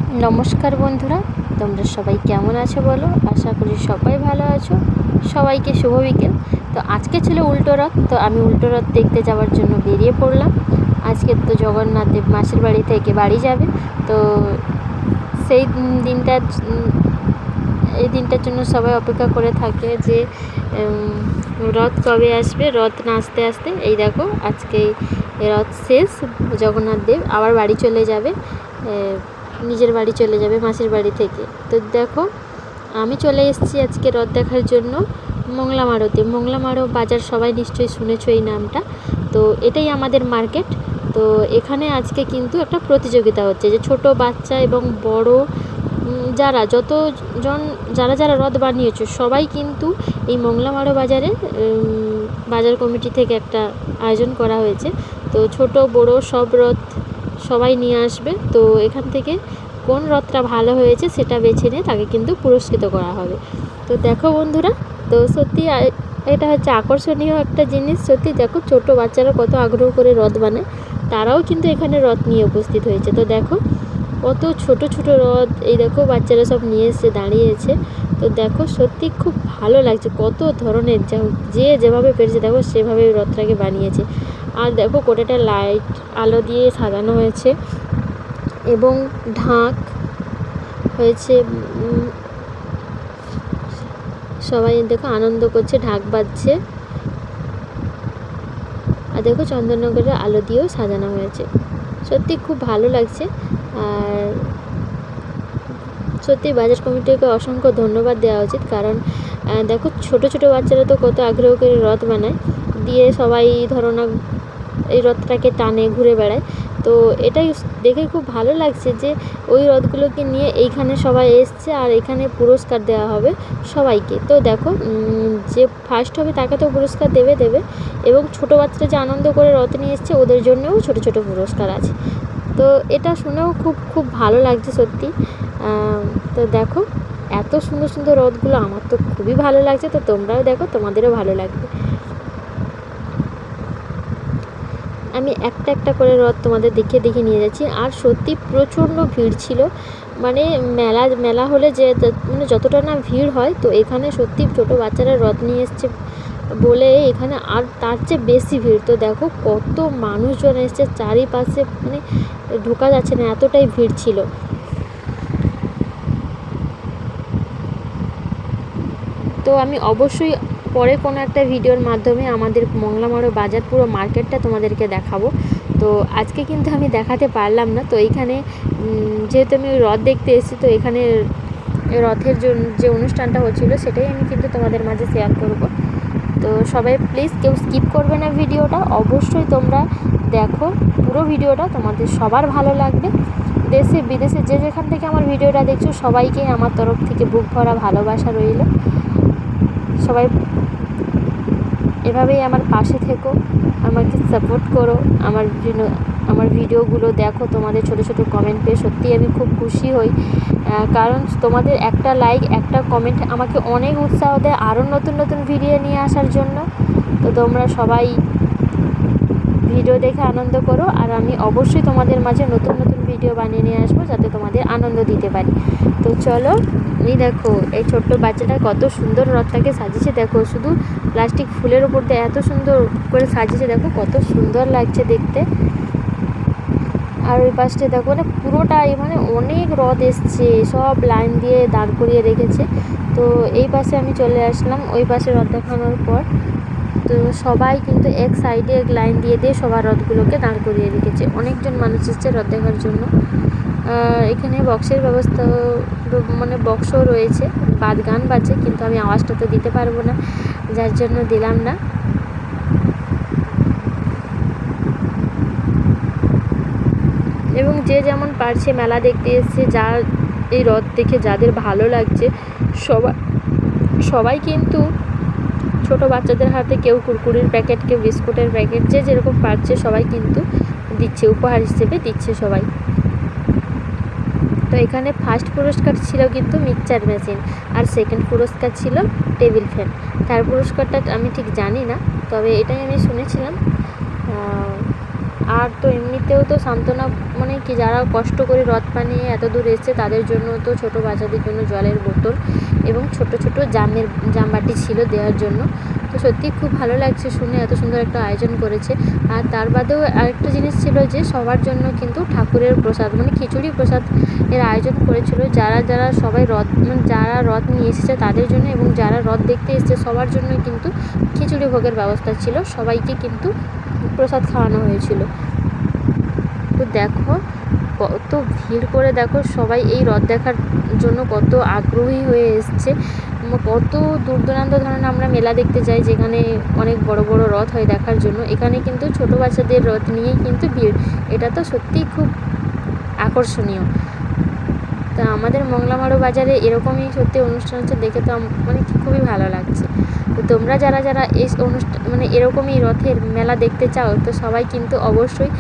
नमस्कार बंधुरा তোমরা সবাই কেমন আছো বলো। আশা করি সবাই ভালো আছো। সবাইকে শুভ বিকেল। তো আজকে ছিল উল্টো রথ, তো আমি উল্টো রথ দেখতে যাওয়ার জন্য বেরিয়ে পড়লাম। আজকে তো জগন্নাথ দেব মাসির বাড়ি থেকে বাড়ি যাবে, তো সেই দিনটা এই দিনটার জন্য সবাই অপেক্ষা করে থাকে যে রথ কবে আসবে। রথ না আসতে আসতে এই দেখো আজকে রথ শেষ, জগন্নাথ দেব আবার বাড়ি চলে যাবে, নিজের বাড়ি চলে যাবে মাসির বাড়ি থেকে। তো দেখো আমি চলে এসেছি আজকে রথ দেখার জন্য মংলামারোতে। মংলামারো বাজার সবাই নিশ্চয়ই শুনেছো এই নামটা। তো এটাই আমাদের মার্কেট। তো এখানে আজকে কিন্তু একটা প্রতিযোগিতা হচ্ছে যে ছোট বাচ্চা এবং বড় যারা যতজন যারা রথ বানিয়েছে সবাই কিন্তু এই মংলামারো বাজারে বাজার কমিটি থেকে একটা আয়োজন করা হয়েছে। তো ছোট বড় সব রথ সবাই নিয়ে আসবে। তো এখান থেকে কোন রথটা ভালো হয়েছে সেটা বেছে নিয়ে তাকে কিন্তু পুরস্কৃত করা হবে। তো দেখো বন্ধুরা, তো সত্যি এটা হচ্ছে আকর্ষণীয় একটা জিনিস। সত্যি দেখো ছোট বাচ্চারা কত আগ্রহ করে রথ বানায়, তারাও কিন্তু এখানে রথ নিয়ে উপস্থিত হয়েছে। তো দেখো কত ছোট ছোট রথ, এই দেখো বাচ্চারা সব নিয়ে এসে দাঁড়িয়েছে। তো দেখো সত্যি খুব ভালো লাগছে, কত ধরনের যে যেভাবে পেরেছে দেখো সেভাবে রথটাকে বানিয়েছে। আর দেখো গোটাটা লাইট আলো দিয়ে সাজানো হয়েছে এবং ঢাক হয়েছে। সবাই দেখো আনন্দ করছে, ঢাক বাজছে। আর দেখো চন্দননগরের আলো দিয়েও সাজানো হয়েছে। সত্যি খুব ভালো লাগছে। আর সত্যি বাজার কমিটিকে অসংখ্য ধন্যবাদ দেওয়া উচিত, কারণ দেখো ছোট ছোট বাচ্চারা তো কত আগ্রহ করে রথ বানায়, দিয়ে সবাই ধরো না এই রথটাকে টানে ঘুরে বেড়ায়। তো এটাই দেখে খুব ভালো লাগছে যে ওই রথগুলোকে নিয়ে এইখানে সবাই এসছে আর এখানে পুরস্কার দেওয়া হবে সবাইকে। তো দেখো যে ফার্স্ট হবে তাকে তো পুরস্কার দেবে এবং ছোটো বাচ্চারা যে আনন্দ করে রথ নিয়ে এসছে ওদের জন্যও ছোট ছোট পুরস্কার আছে। তো এটা শুনেও খুব ভালো লাগছে সত্যি। তো দেখো এত সুন্দর সুন্দর রথগুলো, আমার তো খুবই ভালো লাগছে। তো তোমরাও দেখো, তোমাদেরও ভালো লাগবে। আমি একটা একটা করে রথ তোমাদের দেখে নিয়ে যাচ্ছি। আর সত্যি প্রচণ্ড ভিড় ছিল, মানে মেলা হলে যে মানে যতটা না ভিড় হয়, তো এখানে সত্যি ছোটো বাচ্চারা রথ নিয়ে এসছে বলে এখানে আর তার চেয়ে বেশি ভিড়। তো দেখো কত মানুষজন এসছে, চারিপাশে মানে ঢোকা যাচ্ছে না, এতটাই ভিড় ছিল। তো আমি অবশ্যই পরে কোনো একটা ভিডিওর মাধ্যমে আমাদের মংলামারো বাজার পুরো মার্কেটটা তোমাদেরকে দেখাবো। তো আজকে কিন্তু আমি দেখাতে পারলাম না। তো এইখানে যেহেতু আমি রথ দেখতে এসেছি, তো এখানে রথের জন্য যে অনুষ্ঠানটা হচ্ছিলো সেটাই আমি কিন্তু তোমাদের মাঝে শেয়ার করব। তো সবাই প্লিজ কেউ স্কিপ করবে না ভিডিওটা, অবশ্যই তোমরা দেখো পুরো ভিডিওটা, তোমাদের সবার ভালো লাগবে। দেশে বিদেশে যে যেখান থেকে আমার ভিডিওটা দেখছো সবাইকে আমার তরফ থেকে বুক ভরা ভালোবাসা রইল। সবাই এভাবেই আমার পাশে থেকো, আমাকে সাপোর্ট করো, আমার ভিডিওগুলো দেখো। তোমাদের ছোট ছোট কমেন্ট পেয়ে সত্যি আমি খুব খুশি হই, কারণ তোমাদের একটা লাইক একটা কমেন্ট আমাকে অনেক উৎসাহ দেয় আরও নতুন নতুন ভিডিও নিয়ে আসার জন্য। তো তোমরা সবাই ভিডিও দেখে আনন্দ করো, আর আমি অবশ্যই তোমাদের মাঝে নতুন নতুন ভিডিও বানিয়ে নিয়ে আসবো যাতে তোমাদের আনন্দ দিতে পারি। তো চলো, এই দেখো এই ছোট্ট বাচ্চাটা কত সুন্দর রথটাকে সাজিয়েছে। দেখো শুধু প্লাস্টিক ফুলের উপর দিয়ে এত সুন্দর করে সাজিয়েছে, দেখো কত সুন্দর লাগছে দেখতে। আর ওই পাশটা দেখো মানে পুরোটাই মানে অনেক রথ এসছে, সব লাইন দিয়ে দাঁড় করিয়ে রেখেছে। তো এই পাশে আমি চলে আসলাম, ওই পাশে রথ দেখানোর পর। তো সবাই কিন্তু এক সাইডে এক লাইন দিয়ে সবার রথগুলোকে দাঁড় করিয়ে রেখেছে। অনেকজন মানুষ এসছে রথ দেখার জন্য। এখানে বক্সের ব্যবস্থা, মানে বক্সও রয়েছে, গান বাজছে, কিন্তু আমি আওয়াজটা তো দিতে পারবো না, যার জন্য দিলাম না। এবং যে যেমন পারছে মেলা দেখতে এসছে, এই রথ দেখে যাদের ভালো লাগছে সবাই কিন্তু ছোট বাচ্চাদের হাতে কেউ কুরকুরির প্যাকেট, কেউ বিস্কুটের প্যাকেট, যে যেরকম পারছে সবাই কিন্তু দিচ্ছে, উপহার হিসেবে দিচ্ছে সবাই। তো এখানে ফার্স্ট পুরস্কার ছিল কিন্তু মিক্সচার মেশিন, আর সেকেন্ড পুরস্কার ছিল টেবিল ফ্যান। থার্ড পুরস্কারটা আমি ঠিক জানি না, তবে এটাই আমি শুনেছিলাম। আর তো এমনিতেও তো সান্ত্বনা মানে কি, যারা কষ্ট করে রথ বানিয়ে এত দূর এসছে তাদের জন্য তো ছোট বাচ্চাদের জন্য জলের বোতল এবং ছোট ছোট জামবাটি ছিল দেওয়ার জন্য। তো সত্যি খুব ভালো লাগছে শুনে, এত সুন্দর একটা আয়োজন করেছে। আর তার বাদেও আরেকটা জিনিস ছিল যে সবার জন্য কিন্তু ঠাকুরের প্রসাদ মানে খিচুড়ি প্রসাদ এর আয়োজন করেছিল। যারা সবাই রথ মানে যারা রথ নিয়ে এসেছে তাদের জন্য এবং যারা রথ দেখতে এসেছে সবার জন্য কিন্তু খিচুড়ি ভোগের ব্যবস্থা ছিল, সবাইকে কিন্তু প্রসাদ খাওয়ানো হয়েছিল। তো দেখো কত ভিড় করে, দেখো সবাই এই রথ দেখার জন্য কত আগ্রহী হয়ে এসছে। কত দূর দূরান্ত ধরনের আমরা মেলা দেখতে যাই যেখানে অনেক বড় বড় রথ হয় দেখার জন্য, এখানে কিন্তু ছোট বাচ্চাদের রথ নিয়েই কিন্তু ভিড়। এটা তো সত্যিই খুব আকর্ষণীয়। তা আমাদের মংলামারু বাজারে এরকমই সত্যি অনুষ্ঠান হচ্ছে, দেখে তো মানে খুবই ভালো লাগছে। তো তোমরা যারা যারা এই অনুষ্ঠান মানে এরকমই রথের মেলা দেখতে চাও তো সবাই কিন্তু অবশ্যই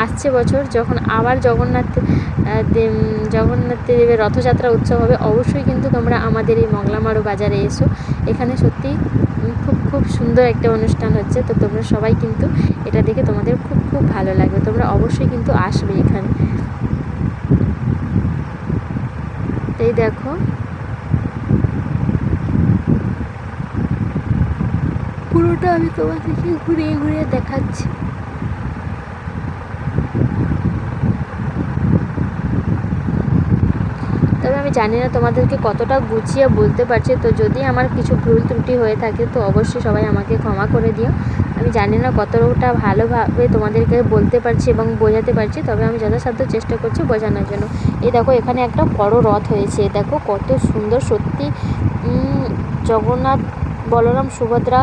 আসছে বছর যখন আবার জগন্নাথ দেবের রথযাত্রা উৎসব হবে, অবশ্যই কিন্তু তোমরা আমাদের এই মংলামারু বাজারে এসো। এখানে সত্যি খুব খুব সুন্দর একটা অনুষ্ঠান হচ্ছে। তো তোমরা সবাই কিন্তু এটা দেখে তোমাদের খুব খুব ভালো লাগবে, তোমরা অবশ্যই কিন্তু আসবে এখানে। এই দেখো পুরোটা আমি তোমাদেরকে ঘুরিয়ে ঘুরিয়ে দেখাচ্ছি। তবে আমি জানি না তোমাদেরকে কতটা গুছিয়ে বলতে পারছি, তো যদি আমার কিছু ভুল ত্রুটি হয়ে থাকে তো অবশ্যই সবাই আমাকে ক্ষমা করে দিও। আমি জানি না কতটা ভালোভাবে তোমাদেরকে বলতে পারছি এবং বোঝাতে পারছি, তবে আমি যথাসাধ্য চেষ্টা করছি বোঝানোর জন্য। এই দেখো এখানে একটা বড় রথ হয়েছে, দেখো কত সুন্দর সত্যি। জগন্নাথ বলরাম সুভদ্রা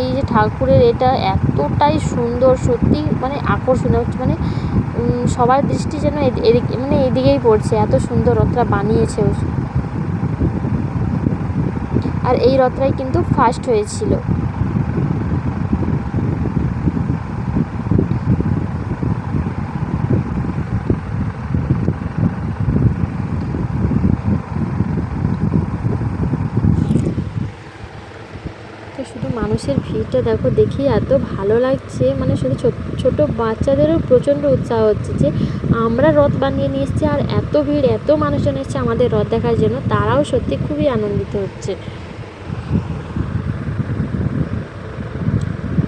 এই যে ঠাকুরের এটা এতটাই সুন্দর সত্যি, মানে আকর্ষণীয়, মানে সবার দৃষ্টি যেন এদিকে মানে এদিকেই পড়ছে, এত সুন্দর রথটা বানিয়েছে। আর এই রথটাই কিন্তু ফার্স্ট হয়েছিল। তো শুধু মানুষের ভিড়টা দেখো, দেখি এত ভালো লাগছে, মানে শুধু ছোট বাচ্চাদেরও প্রচণ্ড উৎসাহ হচ্ছে যে আমরা রথ বানিয়ে নিয়ে এসেছি আর এত ভিড়, এত মানুষজন এসছে আমাদের রথ দেখার জন্য, তারাও সত্যি খুবই আনন্দিত হচ্ছে।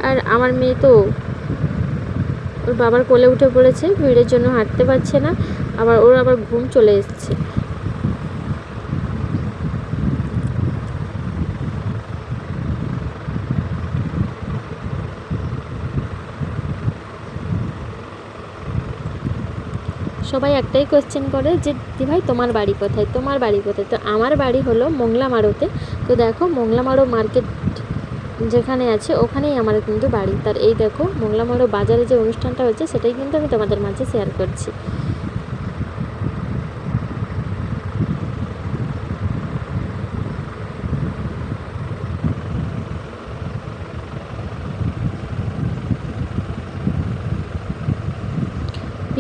আর আমার মেয়ে তো ওর বাবার কোলে উঠে পড়েছে, ভিড়ের জন্য হাঁটতে পারছে না, ওর আবার ঘুম চলে এসছে। সবাই একটাই কোয়েশ্চেন করে যে দিভাই তোমার বাড়ি কোথায়, তোমার বাড়ি কোথায়? তো আমার বাড়ি হলো মংলামারুতে। তো দেখো মংলামারু মার্কেট যেখানে আছে ওখানেই আমার কিন্তু বাড়ি। তার এই দেখো মংলামারু বাজারে যে অনুষ্ঠানটা হচ্ছে সেটাই কিন্তু আমি তোমাদের মাঝে শেয়ার করছি।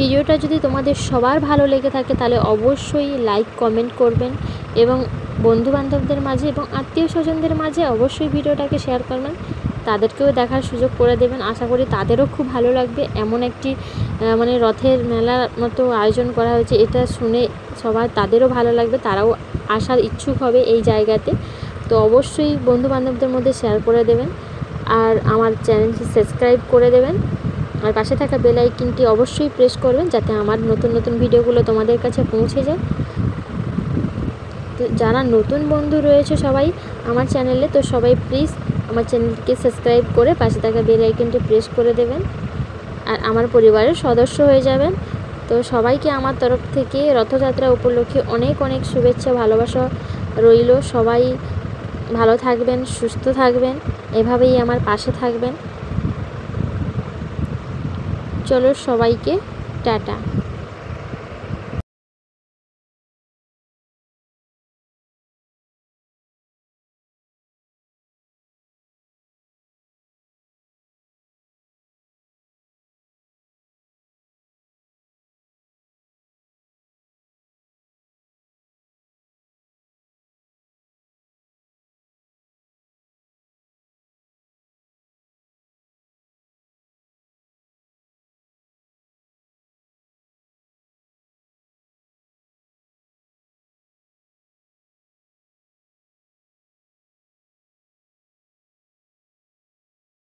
ভিডিওটা যদি তোমাদের সবার ভালো লেগে থাকে তাহলে অবশ্যই লাইক কমেন্ট করবেন এবং বন্ধুবান্ধবদের মাঝে এবং আত্মীয় স্বজনদের মাঝে অবশ্যই ভিডিওটাকে শেয়ার করবেন, তাদেরকেও দেখার সুযোগ করে দেবেন। আশা করি তাদেরও খুব ভালো লাগবে। এমন একটি মানে রথের মেলার মতো আয়োজন করা হয়েছে, এটা শুনে সবার তাদেরও ভালো লাগবে, তারাও আসার ইচ্ছুক হবে এই জায়গাতে। তো অবশ্যই বন্ধুবান্ধবদের মধ্যে শেয়ার করে দেবেন আর আমার চ্যানেলটি সাবস্ক্রাইব করে দেবেন আর পাশে থাকা বেল আইকনটি অবশ্যই প্রেস করবেন যাতে আমার নতুন নতুন ভিডিওগুলো তোমাদের কাছে পৌঁছে যায়। তো যারা নতুন বন্ধু রয়েছে সবাই আমার চ্যানেলে, তো সবাই প্লিজ আমার চ্যানেলটিকে সাবস্ক্রাইব করে পাশে থাকা বেল আইকনটি প্রেস করে দেবেন আর আমার পরিবারের সদস্য হয়ে যাবেন। তো সবাইকে আমার তরফ থেকে রথযাত্রা উপলক্ষে অনেক অনেক শুভেচ্ছা ভালোবাসা রইল। সবাই ভালো থাকবেন, সুস্থ থাকবেন, এভাবেই আমার পাশে থাকবেন। চলো সবাইকে টাটা।